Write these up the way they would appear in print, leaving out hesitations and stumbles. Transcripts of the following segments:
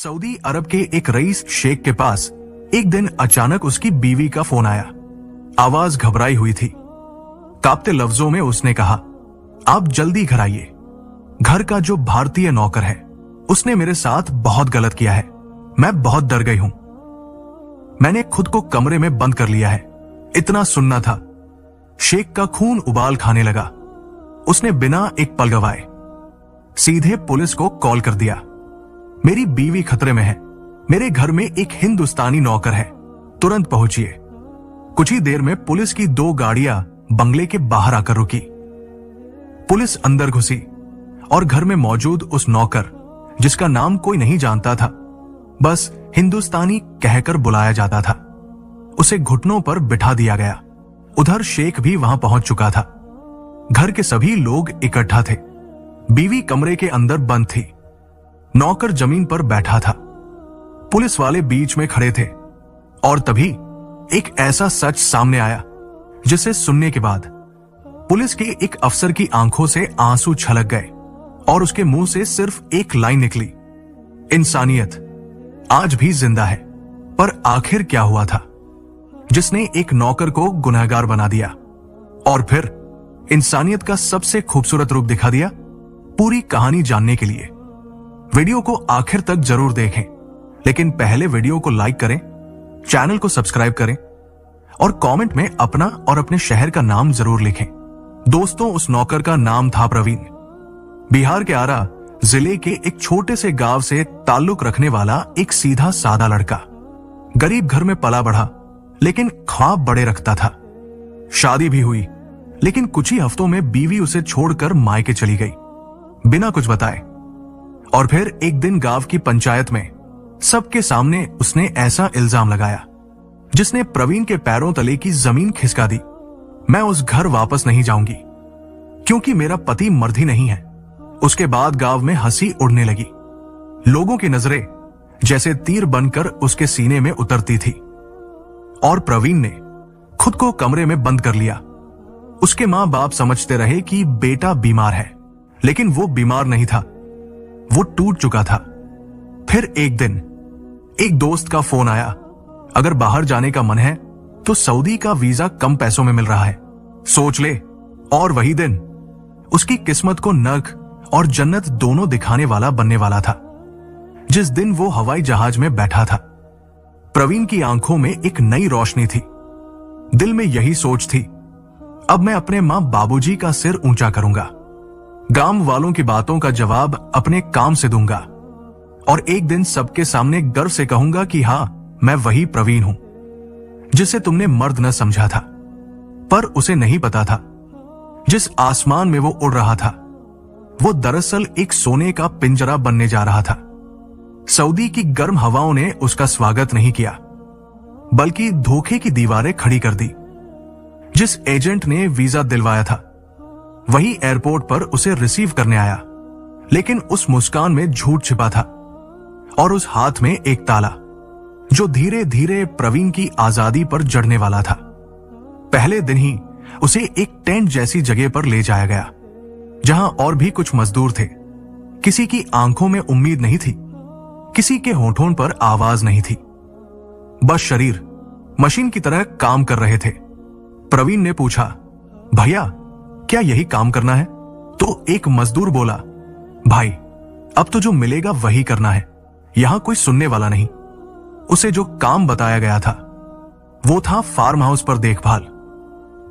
Saudi अरब के एक rice Sheikh के पास एक दिन अचानक उसकी बीवी का फोन आया। आवाज घबराई हुई थी। कांपते लफ्जों में उसने कहा, आप जल्दी घर आइए। घर का जो भारतीय नौकर है उसने मेरे साथ बहुत गलत किया है। मैं बहुत डर गई हूं। मैंने खुद को कमरे में बंद कर लिया है। इतना सुनना था। शेख का खून उबाल खाने लगा। उसने बिना एक पल गवाए सीधे पुलिस को कॉल कर दिया। मेरी बीवी खतरे में है। मेरे घर में एक हिंदुस्तानी नौकर है। तुरंत पहुंचिए। कुछ ही देर में पुलिस की 2 गाड़ियां बंगले के बाहर आकर रुकी। पुलिस अंदर घुसी और घर में मौजूद उस नौकर, जिसका नाम कोई नहीं जानता था, बस हिंदुस्तानी कहकर बुलाया जाता था, उसे घुटनों पर बिठा दिया गया। उधर शेख भी वहां पहुंच चुका था। घर के सभी लोग इकट्ठा थे। बीवी कमरे के अंदर बंद थी। नौकर जमीन पर बैठा था। पुलिस वाले बीच में खड़े थे और तभी एक ऐसा सच सामने आया जिसे सुनने के बाद पुलिस के एक अफसर की आंखों से आंसू छलक गए और उसके मुंह से सिर्फ एक लाइन निकली, इंसानियत आज भी जिंदा है। पर आखिर क्या हुआ था जिसने एक नौकर को गुनहगार बना दिया और फिर इंसानियत का सबसे खूबसूरत रूप दिखा दिया? पूरी कहानी जानने के लिए वीडियो को आखिर तक जरूर देखें, लेकिन पहले वीडियो को लाइक करें, चैनल को सब्सक्राइब करें और कमेंट में अपना और अपने शहर का नाम जरूर लिखें। दोस्तों, उस नौकर का नाम था प्रवीण। बिहार के आरा जिले के एक छोटे से गांव से ताल्लुक रखने वाला एक सीधा सादा लड़का। गरीब घर में पला बढ़ा, लेकिन ख्वाब बड़े रखता था। शादी भी हुई, लेकिन कुछ ही हफ्तों में बीवी उसे छोड़कर मायके चली गई बिना कुछ बताए। और फिर एक दिन गांव की पंचायत में सबके सामने उसने ऐसा इल्जाम लगाया जिसने प्रवीण के पैरों तले की जमीन खिसका दी। मैं उस घर वापस नहीं जाऊंगी क्योंकि मेरा पति मर्द ही नहीं है। उसके बाद गांव में हंसी उड़ने लगी। लोगों की नजरें जैसे तीर बनकर उसके सीने में उतरती थी और प्रवीण ने खुद को कमरे में बंद कर लिया। उसके मां बाप समझते रहे कि बेटा बीमार है, लेकिन वो बीमार नहीं था, वो टूट चुका था। फिर एक दिन एक दोस्त का फोन आया, अगर बाहर जाने का मन है तो सऊदी का वीजा कम पैसों में मिल रहा है, सोच ले। और वही दिन उसकी किस्मत को नर्क और जन्नत दोनों दिखाने वाला बनने वाला था। जिस दिन वो हवाई जहाज में बैठा था, प्रवीण की आंखों में एक नई रोशनी थी। दिल में यही सोच थी, अब मैं अपने मां बाबूजी का सिर ऊंचा करूंगा, गांव वालों की बातों का जवाब अपने काम से दूंगा और एक दिन सबके सामने गर्व से कहूंगा कि हां, मैं वही प्रवीण हूं जिसे तुमने मर्द न समझा था। पर उसे नहीं पता था जिस आसमान में वो उड़ रहा था वो दरअसल एक सोने का पिंजरा बनने जा रहा था। सऊदी की गर्म हवाओं ने उसका स्वागत नहीं किया, बल्कि धोखे की दीवारें खड़ी कर दी। जिस एजेंट ने वीजा दिलवाया था वही एयरपोर्ट पर उसे रिसीव करने आया, लेकिन उस मुस्कान में झूठ छिपा था और उस हाथ में एक ताला जो धीरे धीरे प्रवीण की आजादी पर जड़ने वाला था। पहले दिन ही उसे एक टेंट जैसी जगह पर ले जाया गया जहां और भी कुछ मजदूर थे। किसी की आंखों में उम्मीद नहीं थी, किसी के होठों पर आवाज नहीं थी, बस शरीर मशीन की तरह काम कर रहे थे। प्रवीण ने पूछा, भैया क्या यही काम करना है? तो एक मजदूर बोला, भाई अब तो जो मिलेगा वही करना है, यहां कोई सुनने वाला नहीं। उसे जो काम बताया गया था वो था फार्म हाउस पर देखभाल,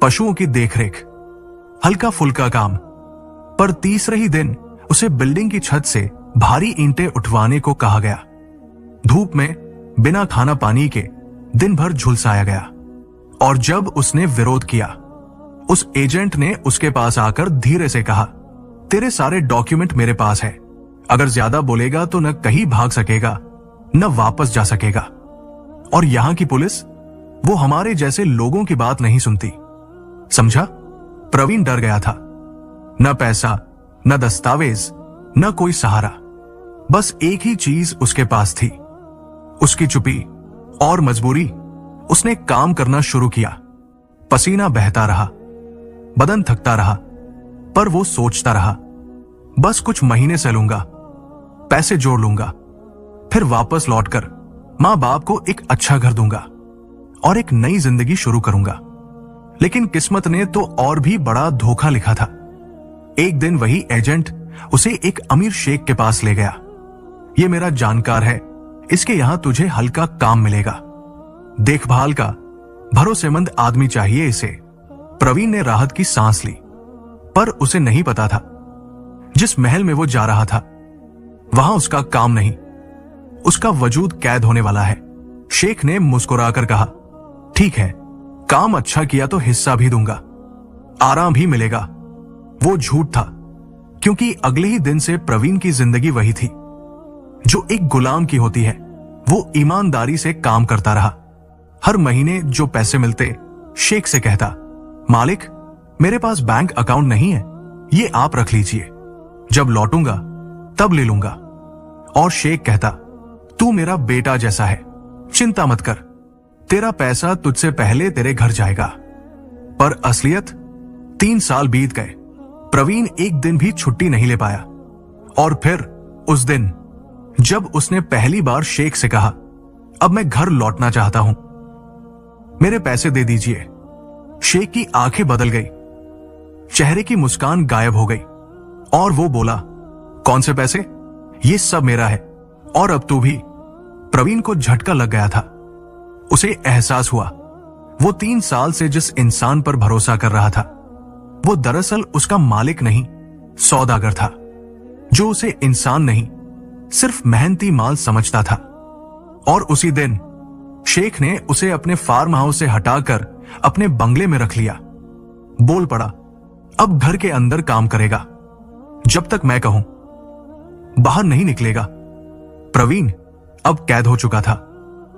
पशुओं की देखरेख, हल्का फुल्का काम। पर तीसरे ही दिन उसे बिल्डिंग की छत से भारी ईंटें उठवाने को कहा गया। धूप में बिना खाना पानी के दिन भर झुलसाया गया और जब उसने विरोध किया, उस एजेंट ने उसके पास आकर धीरे से कहा, तेरे सारे डॉक्यूमेंट मेरे पास है, अगर ज्यादा बोलेगा तो न कहीं भाग सकेगा न वापस जा सकेगा। और यहां की पुलिस, वो हमारे जैसे लोगों की बात नहीं सुनती, समझा? प्रवीण डर गया था। न पैसा, न दस्तावेज, न कोई सहारा, बस एक ही चीज उसके पास थी, उसकी चुप्पी और मजबूरी। उसने काम करना शुरू किया। पसीना बहता रहा, बदन थकता रहा, पर वो सोचता रहा, बस कुछ महीने से लूंगा, पैसे जोड़ लूंगा, फिर वापस लौटकर माँ बाप को एक अच्छा घर दूंगा और एक नई जिंदगी शुरू करूंगा। लेकिन किस्मत ने तो और भी बड़ा धोखा लिखा था। एक दिन वही एजेंट उसे एक अमीर शेख के पास ले गया। ये मेरा जानकार है, इसके यहां तुझे हल्का काम मिलेगा, देखभाल का भरोसेमंद आदमी चाहिए इसे। प्रवीण ने राहत की सांस ली, पर उसे नहीं पता था जिस महल में वो जा रहा था वहां उसका काम नहीं, उसका वजूद कैद होने वाला है। शेख ने मुस्कुराकर कहा, ठीक है, काम अच्छा किया तो हिस्सा भी दूंगा, आराम भी मिलेगा। वो झूठ था, क्योंकि अगले ही दिन से प्रवीण की जिंदगी वही थी जो एक गुलाम की होती है। वो ईमानदारी से काम करता रहा। हर महीने जो पैसे मिलते शेख से कहता, मालिक मेरे पास बैंक अकाउंट नहीं है, ये आप रख लीजिए, जब लौटूंगा तब ले लूंगा। और शेख कहता, तू मेरा बेटा जैसा है, चिंता मत कर, तेरा पैसा तुझसे पहले तेरे घर जाएगा। पर असलियत 3 साल बीत गए, प्रवीण एक दिन भी छुट्टी नहीं ले पाया। और फिर उस दिन जब उसने पहली बार शेख से कहा, अब मैं घर लौटना चाहता हूं, मेरे पैसे दे दीजिए, शेख की आंखें बदल गई, चेहरे की मुस्कान गायब हो गई और वो बोला, कौन से पैसे? ये सब मेरा है और अब तू भी। प्रवीण को झटका लग गया था। उसे एहसास हुआ वो 3 साल से जिस इंसान पर भरोसा कर रहा था वो दरअसल उसका मालिक नहीं, सौदागर था, जो उसे इंसान नहीं सिर्फ मेहनती माल समझता था। और उसी दिन शेख ने उसे अपने फार्म हाउस से हटाकर अपने बंगले में रख लिया। बोल पड़ा, अब घर के अंदर काम करेगा, जब तक मैं कहूं, बाहर नहीं निकलेगा। प्रवीण अब कैद हो चुका था।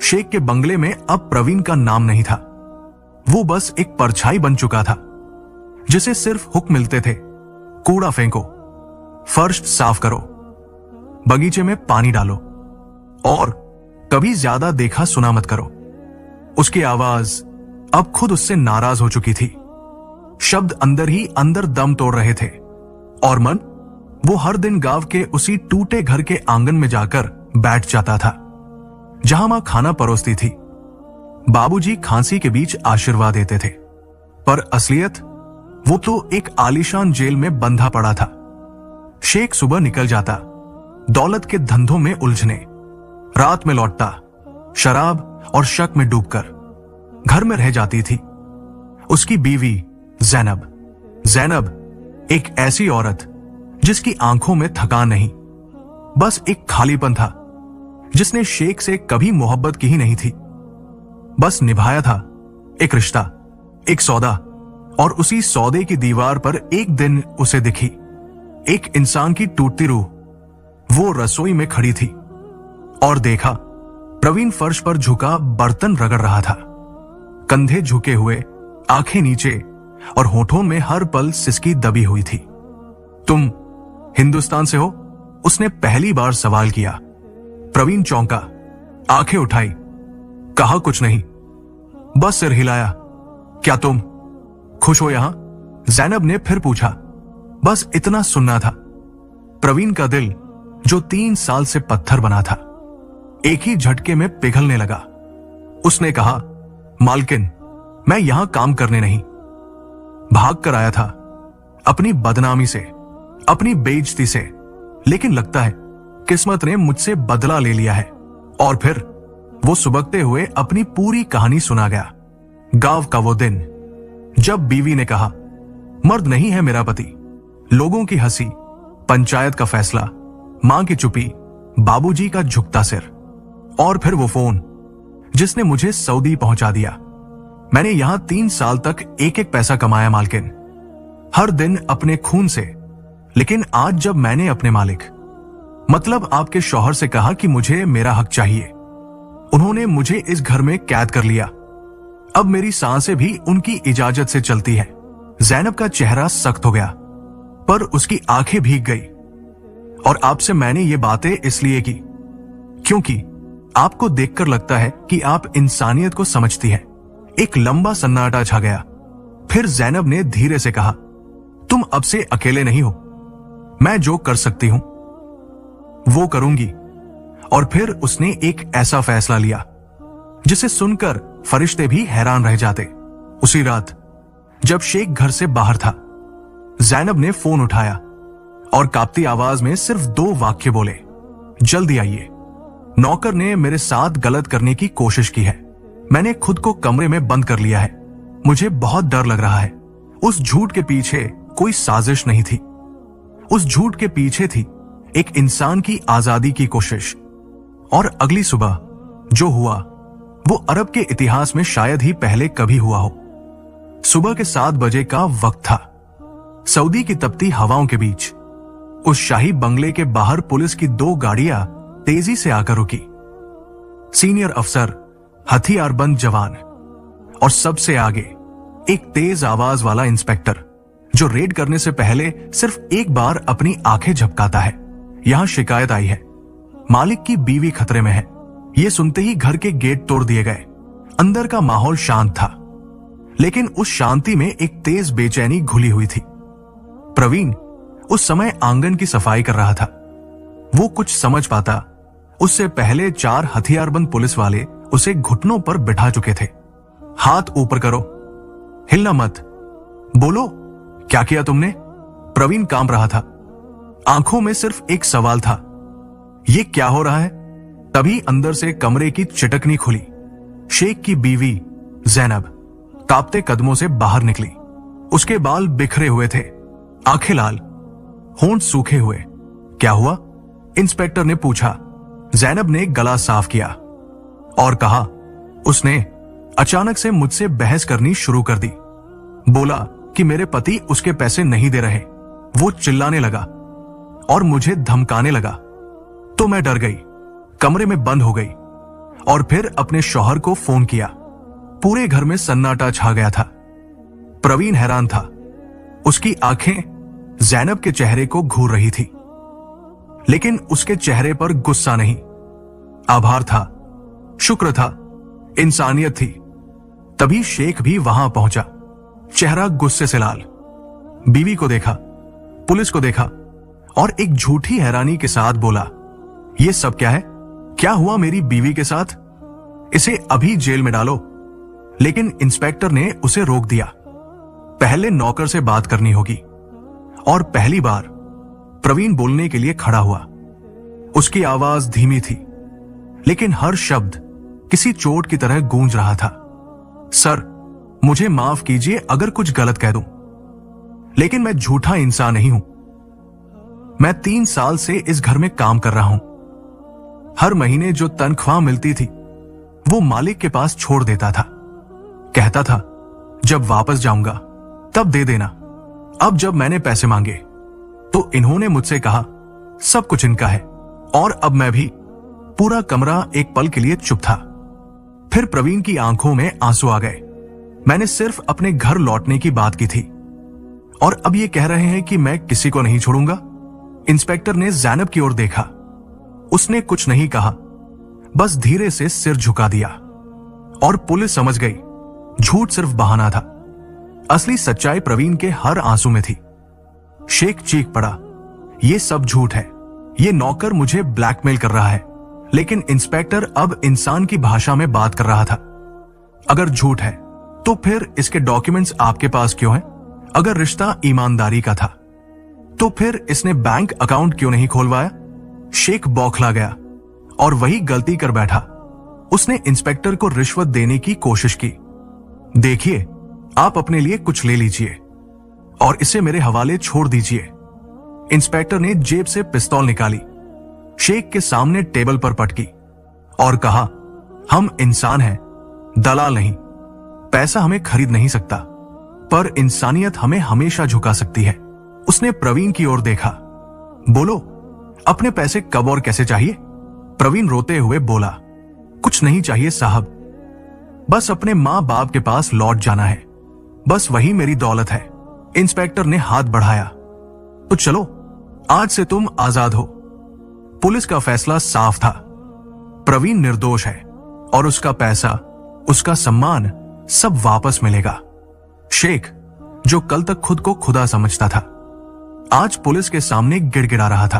शेख के बंगले में अब प्रवीण का नाम नहीं था, वो बस एक परछाई बन चुका था जिसे सिर्फ हुक्म मिलते थे, कूड़ा फेंको, फर्श साफ करो, बगीचे में पानी डालो और कभी ज्यादा देखा सुना मत करो। उसकी आवाज अब खुद उससे नाराज हो चुकी थी। शब्द अंदर ही अंदर दम तोड़ रहे थे और मन, वो हर दिन गांव के उसी टूटे घर के आंगन में जाकर बैठ जाता था जहां मां खाना परोसती थी। बाबूजी खांसी के बीच आशीर्वाद देते थे, पर असलियत वो तो एक आलीशान जेल में बंधा पड़ा था। शेख सुबह निकल जाता दौलत के धंधों में उलझने, रात में लौटता शराब और शक में डूबकर। घर में रह जाती थी उसकी बीवी जैनब, एक ऐसी औरत जिसकी आंखों में थकान नहीं, बस एक खालीपन था, जिसने शेख से कभी मोहब्बत की ही नहीं थी, बस निभाया था एक रिश्ता, एक सौदा। और उसी सौदे की दीवार पर एक दिन उसे दिखी एक इंसान की टूटती रूह। वो रसोई में खड़ी थी और देखा प्रवीण फर्श पर झुका बर्तन रगड़ रहा था, कंधे झुके हुए, आंखें नीचे और होठों में हर पल सिसकी दबी हुई थी। तुम हिंदुस्तान से हो? उसने पहली बार सवाल किया। प्रवीण चौंका, आंखें उठाई, कहा कुछ नहीं, बस सिर हिलाया। क्या तुम खुश हो यहां? जैनब ने फिर पूछा। बस इतना सुनना था। प्रवीण का दिल, जो 3 साल से पत्थर बना था, एक ही झटके में पिघलने लगा। उसने कहा, मालकिन, मैं यहां काम करने नहीं, भाग कर आया था अपनी बदनामी से, अपनी बेइज्जती से, लेकिन लगता है किस्मत ने मुझसे बदला ले लिया है। और फिर वो सुबकते हुए अपनी पूरी कहानी सुना गया। गांव का वो दिन जब बीवी ने कहा, मर्द नहीं है मेरा पति, लोगों की हंसी, पंचायत का फैसला, मां की चुप्पी, बाबूजी का झुकता सिर, और फिर वो फोन जिसने मुझे सऊदी पहुंचा दिया। मैंने यहां 3 साल तक एक एक पैसा कमाया मालकिन, हर दिन अपने खून से, लेकिन आज जब मैंने अपने मालिक, मतलब आपके शौहर से कहा कि मुझे मेरा हक चाहिए, उन्होंने मुझे इस घर में कैद कर लिया। अब मेरी सांसें भी उनकी इजाजत से चलती है। जैनब का चेहरा सख्त हो गया, पर उसकी आंखें भीग गई। और आपसे मैंने ये बातें इसलिए की क्योंकि आपको देखकर लगता है कि आप इंसानियत को समझती हैं। एक लंबा सन्नाटा छा गया। फिर जैनब ने धीरे से कहा, तुम अब से अकेले नहीं हो, मैं जो कर सकती हूं वो करूंगी। और फिर उसने एक ऐसा फैसला लिया जिसे सुनकर फरिश्ते भी हैरान रह जाते। उसी रात जब शेख घर से बाहर था, जैनब ने फोन उठाया और कांपती आवाज में सिर्फ 2 वाक्य बोले, जल्दी आइए। नौकर ने मेरे साथ गलत करने की कोशिश की है। मैंने खुद को कमरे में बंद कर लिया है। मुझे बहुत डर लग रहा है। उस झूठ के पीछे कोई साजिश नहीं थी। उस झूठ के पीछे थी एक इंसान की आजादी की कोशिश। और अगली सुबह जो हुआ वो अरब के इतिहास में शायद ही पहले कभी हुआ हो। सुबह के 7 बजे का वक्त था। सऊदी की तपती हवाओं के बीच उस शाही बंगले के बाहर पुलिस की 2 गाड़ियां तेजी से आकर रुकी। सीनियर अफसर, हथियारबंद जवान और सबसे आगे एक तेज आवाज वाला इंस्पेक्टर जो रेड करने से पहले सिर्फ एक बार अपनी आंखें झपकाता है। यहां शिकायत आई है, मालिक की बीवी खतरे में है। यह सुनते ही घर के गेट तोड़ दिए गए। अंदर का माहौल शांत था, लेकिन उस शांति में एक तेज बेचैनी घुली हुई थी। प्रवीण उस समय आंगन की सफाई कर रहा था। वो कुछ समझ पाता उससे पहले 4 हथियारबंद पुलिस वाले उसे घुटनों पर बिठा चुके थे। हाथ ऊपर करो, हिलना मत, बोलो क्या किया तुमने? प्रवीण कांप रहा था। आंखों में सिर्फ एक सवाल था, ये क्या हो रहा है? तभी अंदर से कमरे की चिटकनी खुली। शेख की बीवी जैनब कांपते कदमों से बाहर निकली। उसके बाल बिखरे हुए थे, आंखें लाल, होंठ सूखे हुए। क्या हुआ? इंस्पेक्टर ने पूछा। जैनब ने गला साफ किया और कहा, उसने अचानक से मुझसे बहस करनी शुरू कर दी। बोला कि मेरे पति उसके पैसे नहीं दे रहे। वो चिल्लाने लगा और मुझे धमकाने लगा। तो मैं डर गई, कमरे में बंद हो गई और फिर अपने शौहर को फोन किया। पूरे घर में सन्नाटा छा गया था। प्रवीण हैरान था। उसकी आंखें जैनब के चेहरे को घूर रही थी, लेकिन उसके चेहरे पर गुस्सा नहीं, आभार था, शुक्र था, इंसानियत थी। तभी शेख भी वहां पहुंचा, चेहरा गुस्से से लाल। बीवी को देखा, पुलिस को देखा और एक झूठी हैरानी के साथ बोला, यह सब क्या है? क्या हुआ मेरी बीवी के साथ? इसे अभी जेल में डालो। लेकिन इंस्पेक्टर ने उसे रोक दिया। पहले नौकर से बात करनी होगी। और पहली बार प्रवीण बोलने के लिए खड़ा हुआ। उसकी आवाज धीमी थी, लेकिन हर शब्द किसी चोट की तरह गूंज रहा था। सर, मुझे माफ कीजिए अगर कुछ गलत कह दूं, लेकिन मैं झूठा इंसान नहीं हूं। मैं 3 साल से इस घर में काम कर रहा हूं। हर महीने जो तनख्वाह मिलती थी वो मालिक के पास छोड़ देता था। कहता था जब वापस जाऊंगा तब दे देना। अब जब मैंने पैसे मांगे तो इन्होंने मुझसे कहा सब कुछ इनका है। और अब मैं भी। पूरा कमरा एक पल के लिए चुप था। फिर प्रवीण की आंखों में आंसू आ गए। मैंने सिर्फ अपने घर लौटने की बात की थी और अब ये कह रहे हैं कि मैं किसी को नहीं छोड़ूंगा। इंस्पेक्टर ने जैनब की ओर देखा। उसने कुछ नहीं कहा, बस धीरे से सिर झुका दिया। और पुलिस समझ गई झूठ सिर्फ बहाना था। असली सच्चाई प्रवीण के हर आंसू में थी। शेख चीख पड़ा, ये सब झूठ है। ये नौकर मुझे ब्लैकमेल कर रहा है। लेकिन इंस्पेक्टर अब इंसान की भाषा में बात कर रहा था। अगर झूठ है तो फिर इसके डॉक्यूमेंट्स आपके पास क्यों हैं? अगर रिश्ता ईमानदारी का था तो फिर इसने बैंक अकाउंट क्यों नहीं खुलवाया? शेख बौखला गया और वही गलती कर बैठा। उसने इंस्पेक्टर को रिश्वत देने की कोशिश की। देखिए, आप अपने लिए कुछ ले लीजिए और इसे मेरे हवाले छोड़ दीजिए। इंस्पेक्टर ने जेब से पिस्तौल निकाली, शेख के सामने टेबल पर पटकी और कहा, हम इंसान हैं, दलाल नहीं। पैसा हमें खरीद नहीं सकता, पर इंसानियत हमें हमेशा झुका सकती है। उसने प्रवीण की ओर देखा। बोलो, अपने पैसे कब और कैसे चाहिए? प्रवीण रोते हुए बोला, कुछ नहीं चाहिए साहब, बस अपने मां बाप के पास लौट जाना है। बस वही मेरी दौलत है। इंस्पेक्टर ने हाथ बढ़ाया। तो चलो, आज से तुम आजाद हो। पुलिस का फैसला साफ था। प्रवीण निर्दोष है और उसका पैसा, उसका सम्मान सब वापस मिलेगा। शेख, जो कल तक खुद को खुदा समझता था, आज पुलिस के सामने गिड़गिड़ा रहा था।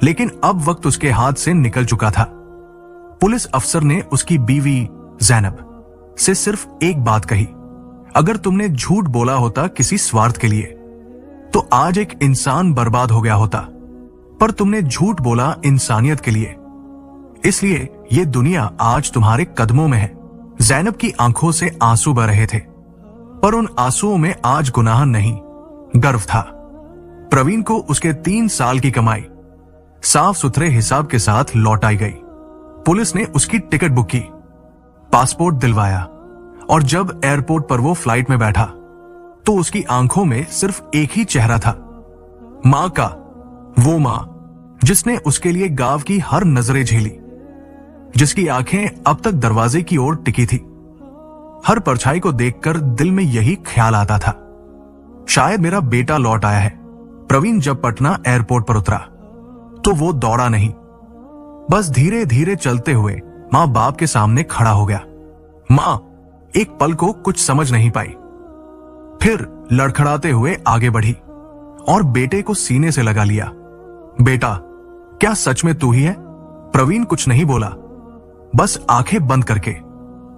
लेकिन अब वक्त उसके हाथ से निकल चुका था। पुलिस अफसर ने उसकी बीवी जैनब से सिर्फ एक बात कही, अगर तुमने झूठ बोला होता किसी स्वार्थ के लिए तो आज एक इंसान बर्बाद हो गया होता, पर तुमने झूठ बोला इंसानियत के लिए, इसलिए ये दुनिया आज तुम्हारे कदमों में है। जैनब की आंखों से आंसू बह रहे थे, पर उन आंसुओं में आज गुनाह नहीं, गर्व था। प्रवीण को उसके 3 साल की कमाई साफ सुथरे हिसाब के साथ लौटाई गई। पुलिस ने उसकी टिकट बुक की, पासपोर्ट दिलवाया, और जब एयरपोर्ट पर वो फ्लाइट में बैठा तो उसकी आंखों में सिर्फ एक ही चेहरा था, मां का। वो मां जिसने उसके लिए गांव की हर नजरें झेली, जिसकी आंखें अब तक दरवाजे की ओर टिकी थी। हर परछाई को देखकर दिल में यही ख्याल आता था, शायद मेरा बेटा लौट आया है। प्रवीण जब पटना एयरपोर्ट पर उतरा तो वो दौड़ा नहीं, बस धीरे धीरे चलते हुए मां बाप के सामने खड़ा हो गया। मां एक पल को कुछ समझ नहीं पाई, फिर लड़खड़ाते हुए आगे बढ़ी और बेटे को सीने से लगा लिया। बेटा, क्या सच में तू ही है? प्रवीण कुछ नहीं बोला, बस आंखें बंद करके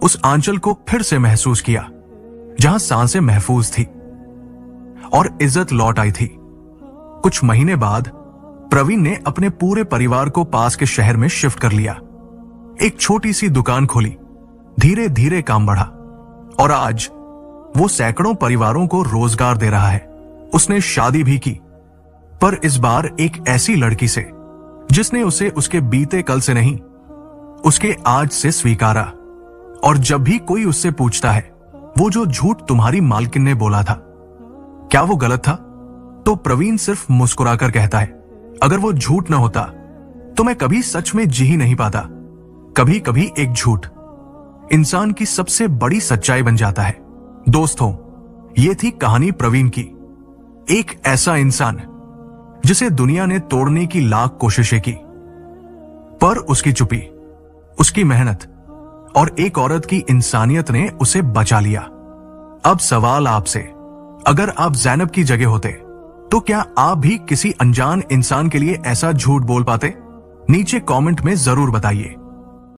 उस आंचल को फिर से महसूस किया जहां सांसें महफूज थी और इज्जत लौट आई थी। कुछ महीने बाद प्रवीण ने अपने पूरे परिवार को पास के शहर में शिफ्ट कर लिया। एक छोटी सी दुकान खोली, धीरे धीरे काम बढ़ा और आज वो सैकड़ों परिवारों को रोजगार दे रहा है। उसने शादी भी की, पर इस बार एक ऐसी लड़की से जिसने उसे उसके बीते कल से नहीं, उसके आज से स्वीकारा। और जब भी कोई उससे पूछता है, वो जो झूठ तुम्हारी मालकिन ने बोला था, क्या वो गलत था? तो प्रवीण सिर्फ मुस्कुराकर कहता है, अगर वो झूठ न होता तो मैं कभी सच में जी ही नहीं पाता। कभी कभी एक झूठ इंसान की सबसे बड़ी सच्चाई बन जाता है। दोस्तों, ये थी कहानी प्रवीण की, एक ऐसा इंसान जिसे दुनिया ने तोड़ने की लाख कोशिशें की, पर उसकी चुप्पी, उसकी मेहनत और एक औरत की इंसानियत ने उसे बचा लिया। अब सवाल आपसे, अगर आप जैनब की जगह होते तो क्या आप भी किसी अनजान इंसान के लिए ऐसा झूठ बोल पाते? नीचे कमेंट में जरूर बताइए।